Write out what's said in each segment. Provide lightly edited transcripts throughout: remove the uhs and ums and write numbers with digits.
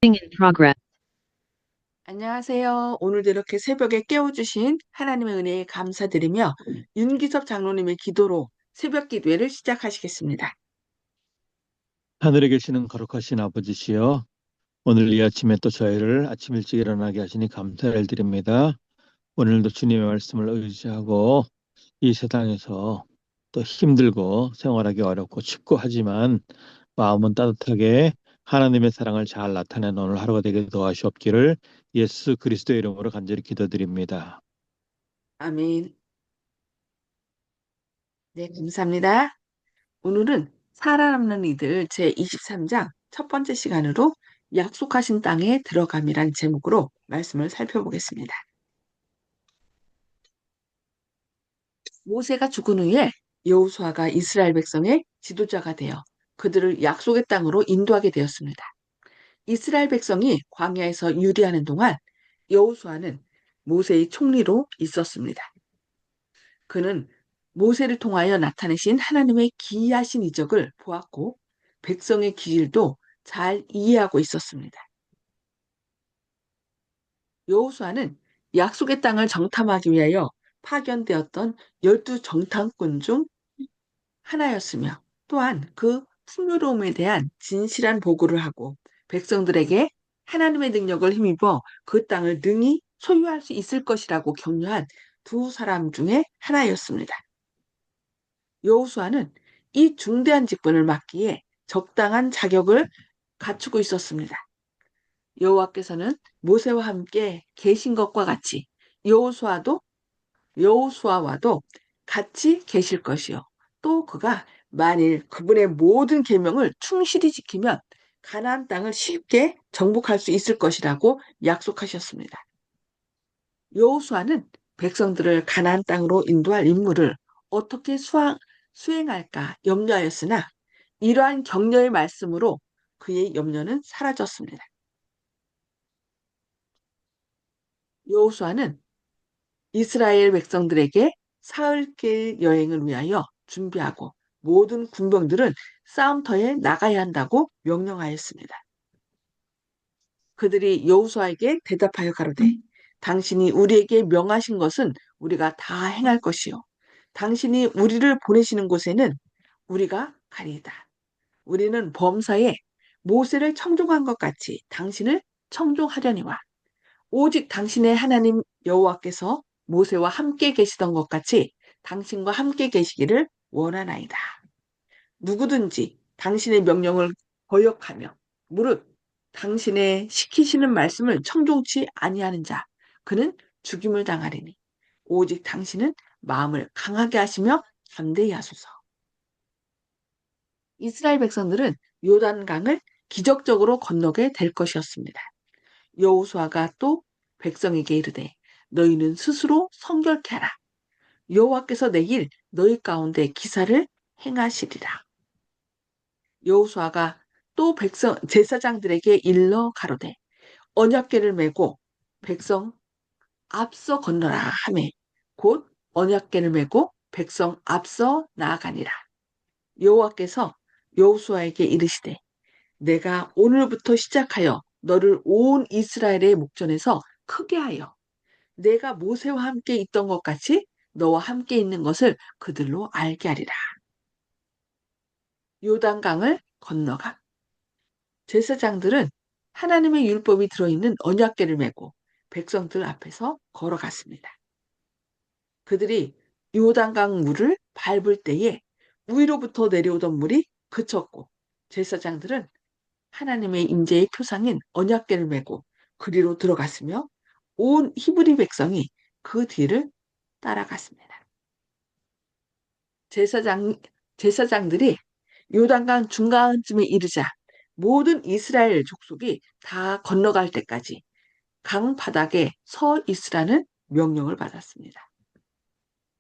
in progress. 안녕하세요. 오늘도 이렇게 새벽에 깨워주신 하나님의 은혜에 감사드리며 윤기섭 장로님의 기도로 새벽 기도회를 시작하시겠습니다. 하늘에 계시는 거룩하신 아버지시여, 오늘 이 아침에 또 저희를 아침 일찍 일어나게 하시니 감사를 드립니다. 오늘도 주님의 말씀을 의지하고 이 세상에서 또 힘들고 생활하기 어렵고 춥고 하지만 마음은 따뜻하게 하나님의 사랑을 잘 나타내는 오늘 하루가 되게 도와주옵기를 예수 그리스도의 이름으로 간절히 기도드립니다. 아멘. 네, 감사합니다. 오늘은 살아남는 이들 제23장 첫 번째 시간으로 약속하신 땅에 들어감이란 제목으로 말씀을 살펴보겠습니다. 모세가 죽은 후에 여호수아가 이스라엘 백성의 지도자가 되어 그들을 약속의 땅으로 인도하게 되었습니다. 이스라엘 백성이 광야에서 유리하는 동안 여호수아는 모세의 총리로 있었습니다. 그는 모세를 통하여 나타내신 하나님의 기이하신 이적을 보았고 백성의 기일도 잘 이해하고 있었습니다. 여호수아는 약속의 땅을 정탐하기 위하여 파견되었던 12정탐꾼 중 하나였으며 또한 그 풍요로움에 대한 진실한 보고를 하고 백성들에게 하나님의 능력을 힘입어 그 땅을 능히 소유할 수 있을 것이라고 격려한 두 사람 중에 하나였습니다. 여호수아는 이 중대한 직분을 맡기에 적당한 자격을 갖추고 있었습니다. 여호와께서는 모세와 함께 계신 것과 같이 여호수아도 여호수아와도 같이 계실 것이요. 또 그가 만일 그분의 모든 계명을 충실히 지키면 가나안 땅을 쉽게 정복할 수 있을 것이라고 약속하셨습니다. 여호수아는 백성들을 가나안 땅으로 인도할 임무를 어떻게 수행할까 염려하였으나 이러한 격려의 말씀으로 그의 염려는 사라졌습니다. 여호수아는 이스라엘 백성들에게 사흘길 여행을 위하여 준비하고 모든 군병들은 싸움터에 나가야 한다고 명령하였습니다. 그들이 여호수아에게 대답하여 가로되 당신이 우리에게 명하신 것은 우리가 다 행할 것이요 당신이 우리를 보내시는 곳에는 우리가 가리이다. 우리는 범사에 모세를 청종한 것 같이 당신을 청종하려니와 오직 당신의 하나님 여호와께서 모세와 함께 계시던 것 같이 당신과 함께 계시기를 원하나이다. 누구든지 당신의 명령을 거역하며 무릇 당신의 시키시는 말씀을 청종치 아니하는 자 그는 죽임을 당하리니 오직 당신은 마음을 강하게 하시며 담대히 하소서. 이스라엘 백성들은 요단강을 기적적으로 건너게 될 것이었습니다. 여호수아가 또 백성에게 이르되 너희는 스스로 성결케 하라. 여호와께서 내일 너희 가운데 기사를 행하시리라. 여호수아가 또 백성 제사장들에게 일러 가로되 언약궤를 메고 백성 앞서 건너라 하매 곧 언약궤를 메고 백성 앞서 나아가니라. 여호와께서 여호수아에게 이르시되 내가 오늘부터 시작하여 너를 온 이스라엘의 목전에서 크게 하여 내가 모세와 함께 있던 것 같이 너와 함께 있는 것을 그들로 알게 하리라. 요단강을 건너가 제사장들은 하나님의 율법이 들어있는 언약궤를 메고 백성들 앞에서 걸어갔습니다. 그들이 요단강 물을 밟을 때에 위로부터 내려오던 물이 그쳤고 제사장들은 하나님의 임재의 표상인 언약궤를 메고 그리로 들어갔으며 온 히브리 백성이 그 뒤를 따라갔습니다. 제사장, 제사장들이 요단강 중간쯤에 이르자 모든 이스라엘 족속이 다 건너갈 때까지 강 바닥에 서 있으라는 명령을 받았습니다.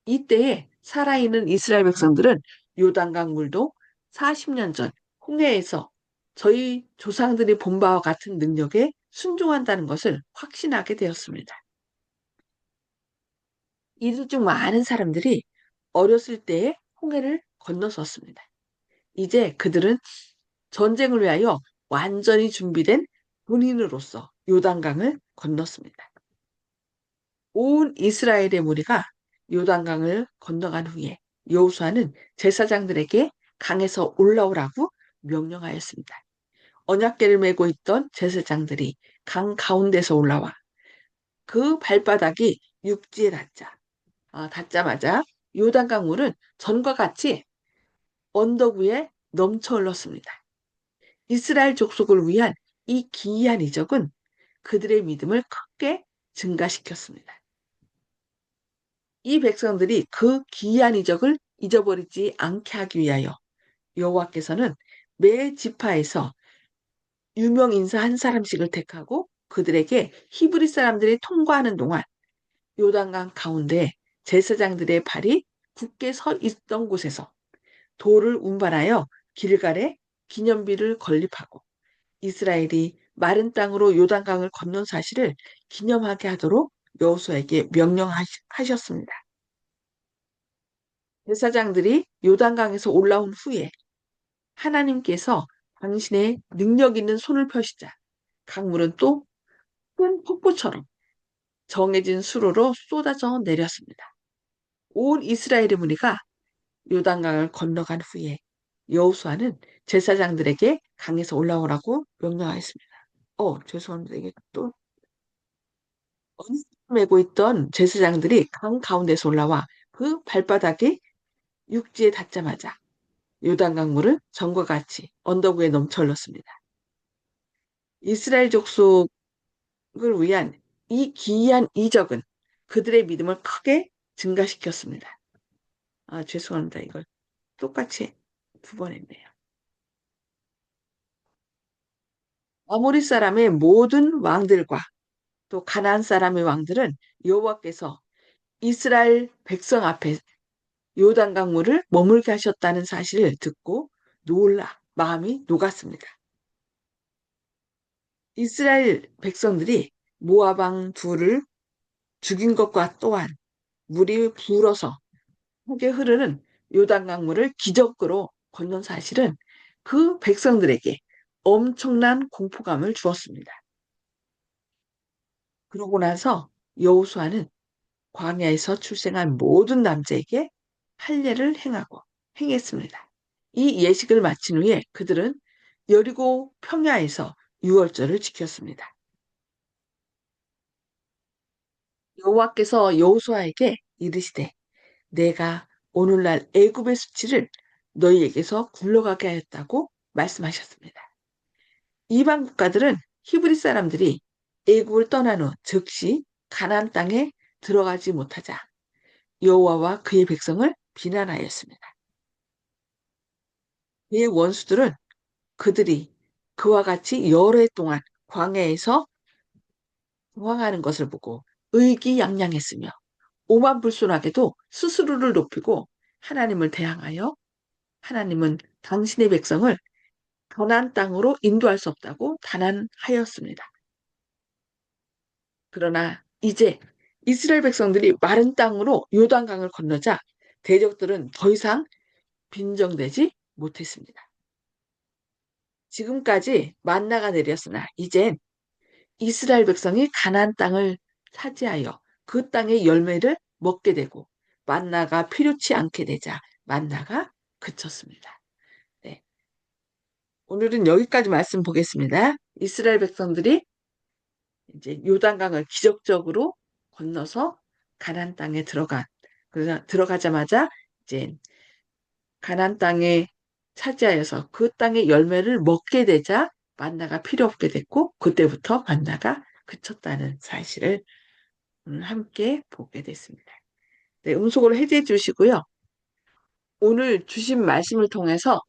이때에 살아있는 이스라엘 백성들은 요단강 물도 40년 전 홍해에서 저희 조상들이 본 바와 같은 능력에 순종한다는 것을 확신하게 되었습니다. 이들 중 많은 사람들이 어렸을 때에 홍해를 건너섰습니다. 이제 그들은 전쟁을 위하여 완전히 준비된 본인으로서 요단강을 건넜습니다. 온 이스라엘의 무리가 요단강을 건너간 후에 여호수아는 제사장들에게 강에서 올라오라고 명령하였습니다. 언약궤를 메고 있던 제사장들이 강 가운데서 올라와 그 발바닥이 육지에 닿자마자 요단강 물은 전과 같이 언덕 위에 넘쳐 흘렀습니다. 이스라엘 족속을 위한 이 기이한 이적은 그들의 믿음을 크게 증가시켰습니다. 이 백성들이 그 기이한 이적을 잊어버리지 않게 하기 위하여 여호와께서는 매 지파에서 유명 인사 한 사람씩을 택하고 그들에게 히브리 사람들이 통과하는 동안 요단강 가운데 제사장들의 발이 굳게 서 있던 곳에서 돌을 운반하여 길갈에 기념비를 건립하고 이스라엘이 마른 땅으로 요단강을 건넌 사실을 기념하게 하도록 여호수아에게 명령하셨습니다. 제사장들이 요단강에서 올라온 후에 하나님께서 당신의 능력 있는 손을 펴시자 강물은 또 큰 폭포처럼 정해진 수로로 쏟아져 내렸습니다. 온 이스라엘의 무리가 요단강을 건너간 후에 여호수아는 제사장들에게 강에서 올라오라고 명령하였습니다. 죄송합니다. 이게 또 언 메고 있던 제사장들이 강 가운데서 올라와 그 발바닥이 육지에 닿자마자 요단강 물은 전과 같이 언덕 위에 넘쳐 흘렀습니다. 이스라엘 족속을 위한 이 기이한 이적은 그들의 믿음을 크게 증가시켰습니다. 죄송합니다. 이걸 똑같이 두 번 했네요. 아모리 사람의 모든 왕들과 또 가나안 사람의 왕들은 여호와께서 이스라엘 백성 앞에 요단강 물을 머물게 하셨다는 사실을 듣고 놀라 마음이 녹았습니다. 이스라엘 백성들이 모압 왕 둘을 죽인 것과 또한 물이 불어서 크게 흐르는 요단강 물을 기적으로 건넌 사실은 그 백성들에게 엄청난 공포감을 주었습니다. 그러고 나서 여호수아는 광야에서 출생한 모든 남자에게 할례를 행했습니다. 이 예식을 마친 후에 그들은 여리고 평야에서 유월절을 지켰습니다. 여호와께서 여호수아에게 이르시되 내가 오늘날 애굽의 수치를 너희에게서 굴러가게 하였다고 말씀하셨습니다. 이방 국가들은 히브리 사람들이 애굽을 떠난 후 즉시 가나안 땅에 들어가지 못하자 여호와와 그의 백성을 비난하였습니다. 그의 원수들은 그들이 그와 같이 여러 해 동안 광야에서 호황하는 것을 보고 의기양양했으며 오만불손하게도 스스로를 높이고 하나님을 대항하여 하나님은 당신의 백성을 가나안 땅으로 인도할 수 없다고 단언하였습니다. 그러나 이제 이스라엘 백성들이 마른 땅으로 요단강을 건너자 대적들은 더 이상 빈정되지 못했습니다. 지금까지 만나가 내렸으나 이젠 이스라엘 백성이 가나안 땅을 차지하여 그 땅의 열매를 먹게 되고 만나가 필요치 않게 되자 만나가 그쳤습니다. 네. 오늘은 여기까지 말씀 보겠습니다. 이스라엘 백성들이 이제 요단강을 기적적으로 건너서 가나안 땅에 그래서 들어가자마자 이제 가나안 땅에 차지하여서 그 땅의 열매를 먹게 되자 만나가 필요 없게 됐고 그때부터 만나가 그쳤다는 사실을 함께 보게 됐습니다. 네, 음속으로 해제해 주시고요. 오늘 주신 말씀을 통해서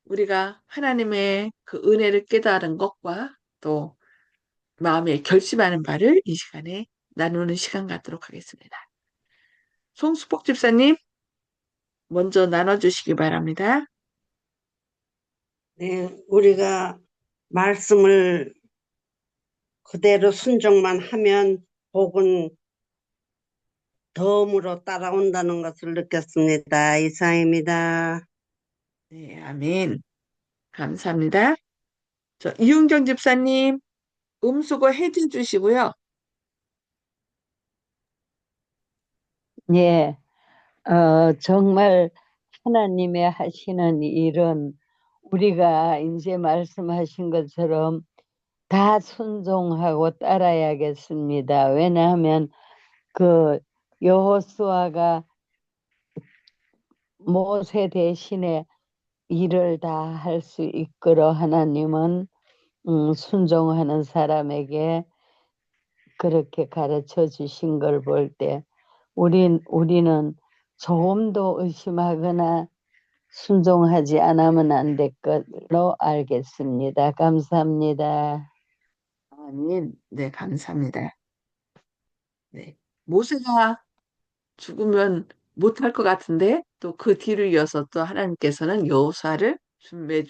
우리가 하나님의 그 은혜를 깨달은 것과 또 마음에 결심하는 바를 이 시간에 나누는 시간 갖도록 하겠습니다. 송수복 집사님, 먼저 나눠주시기 바랍니다. 네, 우리가 말씀을 그대로 순종만 하면 복은 덤으로 따라온다는 것을 느꼈습니다. 이상입니다. 네, 아멘. 감사합니다. 이윤경 집사님, 음수거 해제 주시고요. 예, 정말 하나님의 하시는 일은 우리가 이제 말씀하신 것처럼 다 순종하고 따라야겠습니다. 왜냐하면 그 여호수아가 모세 대신에 일을 다 할 수 있도록 하나님은 순종하는 사람에게 그렇게 가르쳐 주신 걸 볼 때 우리는 조금도 의심하거나 순종하지 않으면 안 될 걸로 알겠습니다. 감사합니다. 아멘. 네, 감사합니다. 네. 모세가 죽으면 못할 것 같은데 또 그 뒤를 이어서 또 하나님께서는 여호수아를 준비해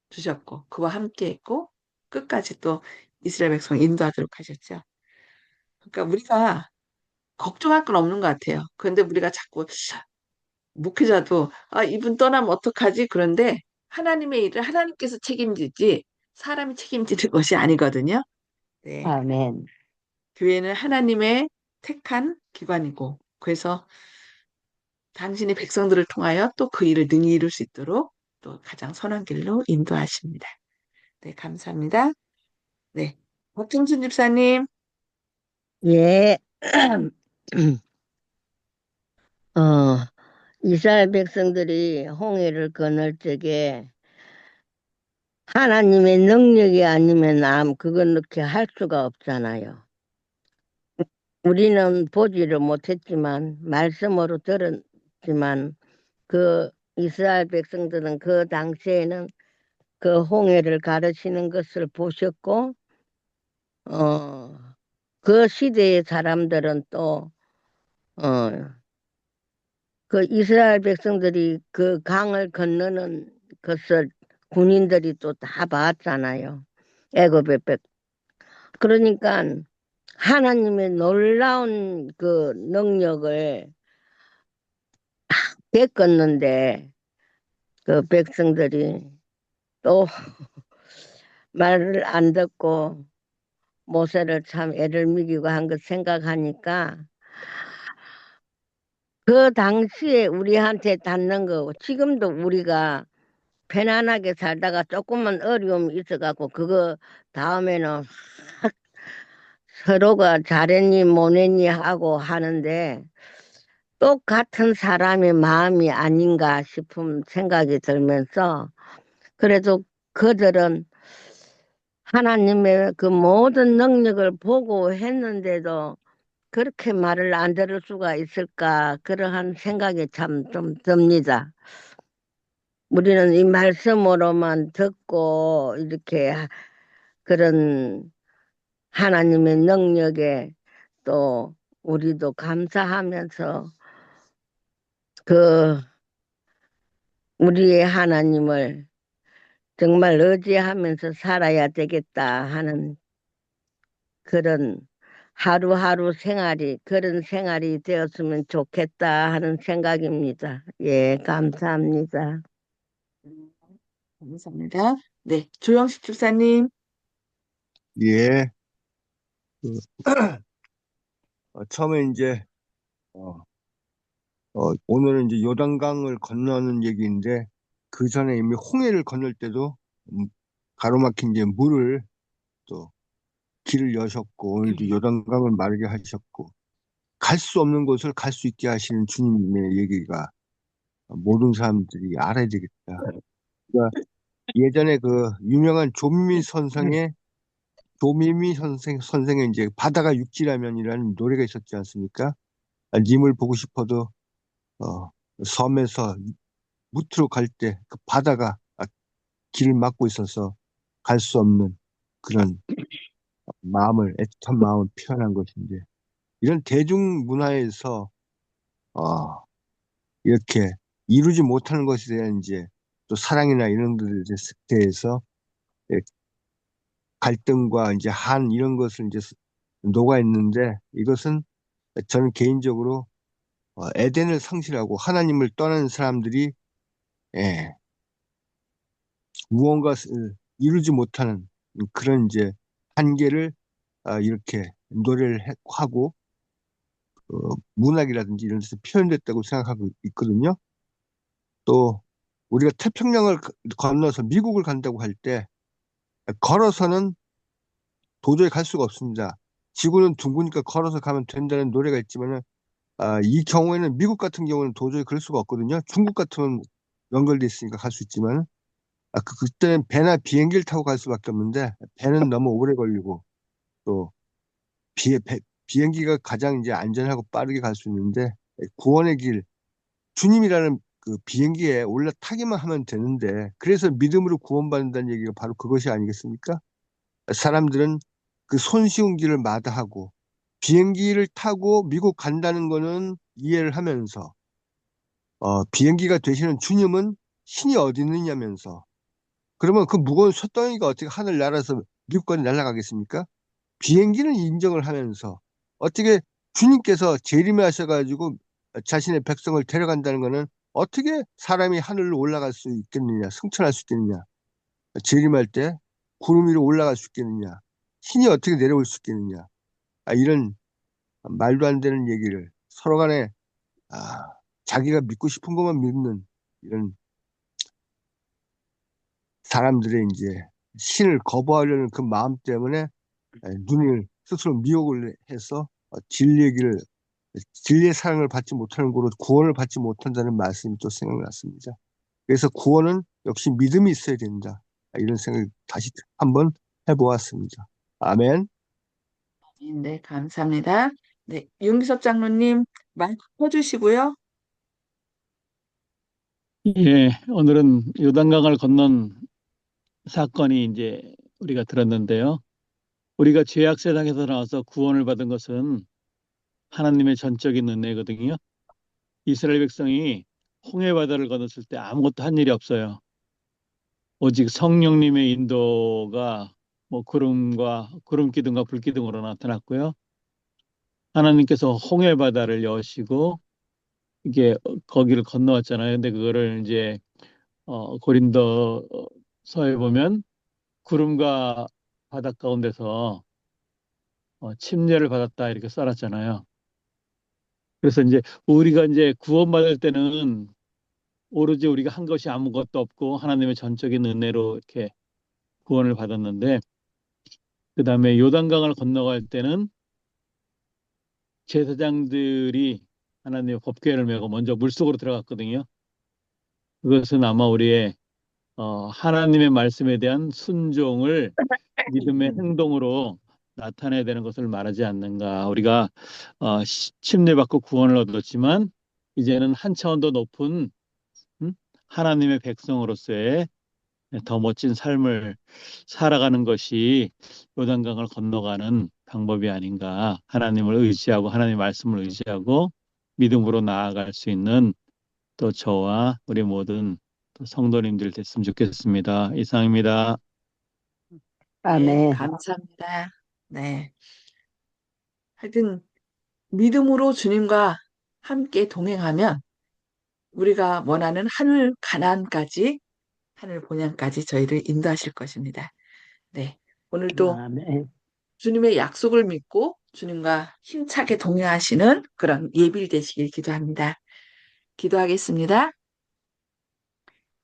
주셨고 그와 함께 했고 끝까지 또 이스라엘 백성 인도하도록 하셨죠. 그러니까 우리가 걱정할 건 없는 것 같아요. 그런데 우리가 자꾸 목회자도 이분 떠나면 어떡하지? 그런데 하나님의 일을 하나님께서 책임지지 사람이 책임지는 것이 아니거든요. 네. 아멘. 교회는 하나님의 택한 기관이고 그래서 당신이 백성들을 통하여 또 그 일을 능히 이룰 수 있도록 또 가장 선한 길로 인도하십니다. 네, 감사합니다. 네, 박정순 집사님. 예, 어, 이스라엘 백성들이 홍해를 건널 적에 하나님의 능력이 아니면 그건 그렇게 할 수가 없잖아요. 우리는 보지를 못했지만, 말씀으로 들었지만, 그 이스라엘 백성들은 그 당시에는 그 홍해를 가르치는 것을 보셨고, 어, 그 시대의 사람들은 또, 그 이스라엘 백성들이 그 강을 건너는 것을 군인들이 또 다 봤잖아요. 애굽의 그러니까 하나님의 놀라운 그 능력을 겪었는데 그 백성들이 또 말을 안 듣고 모세를 참 애를 먹이고 한 것 생각하니까 그 당시에 우리한테 닿는 거 지금도 우리가 편안하게 살다가 조금만 어려움이 있어갖고 그거 다음에는 확 서로가 잘했니 못했니 하고 하는데 똑같은 사람의 마음이 아닌가 싶은 생각이 들면서 그래도 그들은 하나님의 그 모든 능력을 보고 했는데도 그렇게 말을 안 들을 수가 있을까 그러한 생각이 참 좀 듭니다. 우리는 이 말씀으로만 듣고 이렇게 그런 하나님의 능력에 또 우리도 감사하면서 그 우리의 하나님을 정말 의지하면서 살아야 되겠다 하는 그런 하루하루 생활이 그런 생활이 되었으면 좋겠다 하는 생각입니다. 예, 감사합니다. 감사합니다. 네, 조영식 집사님. 예, 그, 처음에 이제, 어, 오늘은 이제 요단강을 건너는 얘기인데, 그 전에 이미 홍해를 건널 때도, 가로막힌 이제 물을 또 길을 여셨고, 오늘도 요단강을 마르게 하셨고, 갈 수 없는 곳을 갈 수 있게 하시는 주님의 얘기가 모든 사람들이 알아야 되겠다. 그러니까 예전에 그 유명한 조미미 선생의 이제 바다가 육지라면이라는 노래가 있었지 않습니까? 님을 보고 싶어도 어, 섬에서 무트로 갈 때 그 바다가 길을 막고 있어서 갈 수 없는 그런 애틋한 마음을 표현한 것인데 이런 대중문화에서 어, 이렇게 이루지 못하는 것에 대한 이제 또 사랑이나 이런 것에 대해서 예, 갈등과 이제 이런 것을 이제 녹아 있는데 이것은 저는 개인적으로 에덴을 상실하고 하나님을 떠나는 사람들이 예, 무언가 이루지 못하는 그런 이제 한계를 이렇게 노래를 하고 문학이라든지 이런 데서 표현됐다고 생각하고 있거든요. 또 우리가 태평양을 건너서 미국을 간다고 할 때 걸어서는 도저히 갈 수가 없습니다. 지구는 둥그니까 걸어서 가면 된다는 노래가 있지만은 이 경우에는 미국 같은 경우는 도저히 그럴 수가 없거든요. 중국 같으면 연결돼 있으니까 갈 수 있지만 그때는 배나 비행기를 타고 갈 수밖에 없는데 배는 너무 오래 걸리고 또 비행기가 가장 이제 안전하고 빠르게 갈 수 있는데 구원의 길 주님이라는 그 비행기에 올라타기만 하면 되는데 그래서 믿음으로 구원받는다는 얘기가 바로 그것이 아니겠습니까? 사람들은 그 손쉬운 길을 마다하고 비행기를 타고 미국 간다는 거는 이해를 하면서 비행기가 되시는 주님은 신이 어디 있느냐면서 그러면 그 무거운 쇳덩이가 어떻게 하늘 날아서 미국까지 날아가겠습니까? 비행기는 인정을 하면서 어떻게 주님께서 재림하셔가지고 자신의 백성을 데려간다는 것은 어떻게 사람이 하늘로 올라갈 수 있겠느냐, 승천할 수 있겠느냐, 재림할 때 구름 위로 올라갈 수 있겠느냐, 신이 어떻게 내려올 수 있겠느냐, 이런 말도 안 되는 얘기를 서로 간에 아, 자기가 믿고 싶은 것만 믿는 이런 사람들의 이제 신을 거부하려는 그 마음 때문에 눈을 스스로 미혹을 해서 진리의 길을 진리의 사랑을 받지 못하는 거로 구원을 받지 못한다는 말씀이 또 생각났습니다. 그래서 구원은 역시 믿음이 있어야 된다. 이런 생각을 다시 한번 해보았습니다. 아멘. 네, 감사합니다. 네, 윤기섭 장로님 마이크 켜주시고요. 예, 오늘은 요단강을 건넌 사건이 이제 우리가 들었는데요. 우리가 죄악 세상에서 나와서 구원을 받은 것은 하나님의 전적인 은혜거든요. 이스라엘 백성이 홍해 바다를 건넜을 때 아무것도 한 일이 없어요. 오직 성령님의 인도가 뭐 구름 기둥과 불 기둥으로 나타났고요. 하나님께서 홍해 바다를 여시고 이게 거기를 건너왔잖아요. 근데 그거를 이제 고린도서에 보면 구름과 바닷 가운데서 침례를 받았다 이렇게 써놨잖아요. 그래서 이제 우리가 이제 구원받을 때는 오로지 우리가 한 것이 아무것도 없고 하나님의 전적인 은혜로 이렇게 구원을 받았는데 그 다음에 요단강을 건너갈 때는 제사장들이 하나님의 법궤를 메고 먼저 물속으로 들어갔거든요. 그것은 아마 우리의 하나님의 말씀에 대한 순종을 믿음의 행동으로 나타내야 되는 것을 말하지 않는가. 우리가 침례받고 구원을 얻었지만 이제는 한 차원 더 높은 하나님의 백성으로서의 더 멋진 삶을 살아가는 것이 요단강을 건너가는 방법이 아닌가. 하나님을 의지하고 하나님의 말씀을 의지하고 믿음으로 나아갈 수 있는 또 저와 우리 모든 또 성도님들 됐으면 좋겠습니다. 이상입니다. 네, 아멘. 감사합니다. 네, 하여튼 믿음으로 주님과 함께 동행하면 우리가 원하는 하늘 가나안까지 하늘 본향까지 저희를 인도하실 것입니다. 네, 오늘도 아멘. 주님의 약속을 믿고 주님과 힘차게 동행하시는 그런 예비일 되시길 기도합니다. 기도하겠습니다.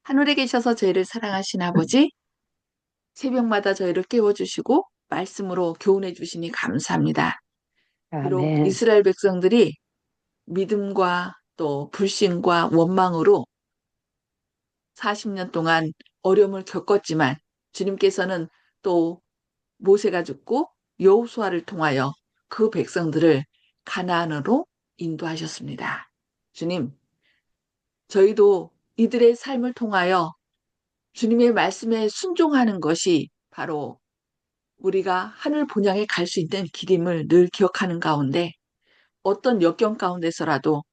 하늘에 계셔서 저희를 사랑하신 아버지, 새벽마다 저희를 깨워주시고 말씀으로 교훈해 주시니 감사합니다. 비록 아멘. 이스라엘 백성들이 믿음과 또 불신과 원망으로 40년 동안 어려움을 겪었지만 주님께서는 또 모세가 죽고 여호수아를 통하여 그 백성들을 가나안으로 인도하셨습니다. 주님, 저희도 이들의 삶을 통하여 주님의 말씀에 순종하는 것이 바로 우리가 하늘 본향에 갈 수 있는 길임을 늘 기억하는 가운데 어떤 역경 가운데서라도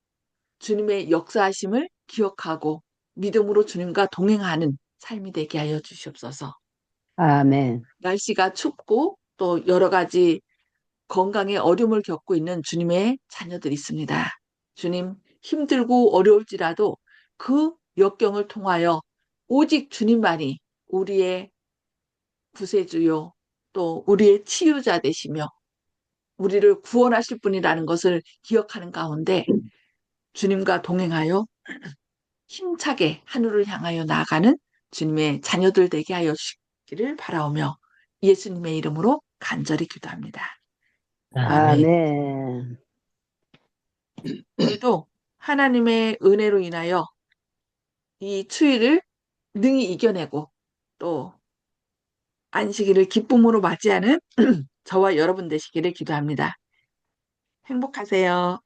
주님의 역사하심을 기억하고 믿음으로 주님과 동행하는 삶이 되게 하여 주시옵소서. 아멘. 날씨가 춥고 또 여러 가지 건강에 어려움을 겪고 있는 주님의 자녀들이 있습니다. 주님, 힘들고 어려울지라도 그 역경을 통하여 오직 주님만이 우리의 구세주요, 또 우리의 치유자 되시며 우리를 구원하실 분이라는 것을 기억하는 가운데 주님과 동행하여 힘차게 하늘을 향하여 나아가는 주님의 자녀들 되게 하여 주시기를 바라오며 예수님의 이름으로 간절히 기도합니다. 아멘. 아멘. 우리도 하나님의 은혜로 인하여 이 추위를 능히 이겨내고 또 안식일을 기쁨으로 맞이하는 저와 여러분 되시기를 기도합니다. 행복하세요.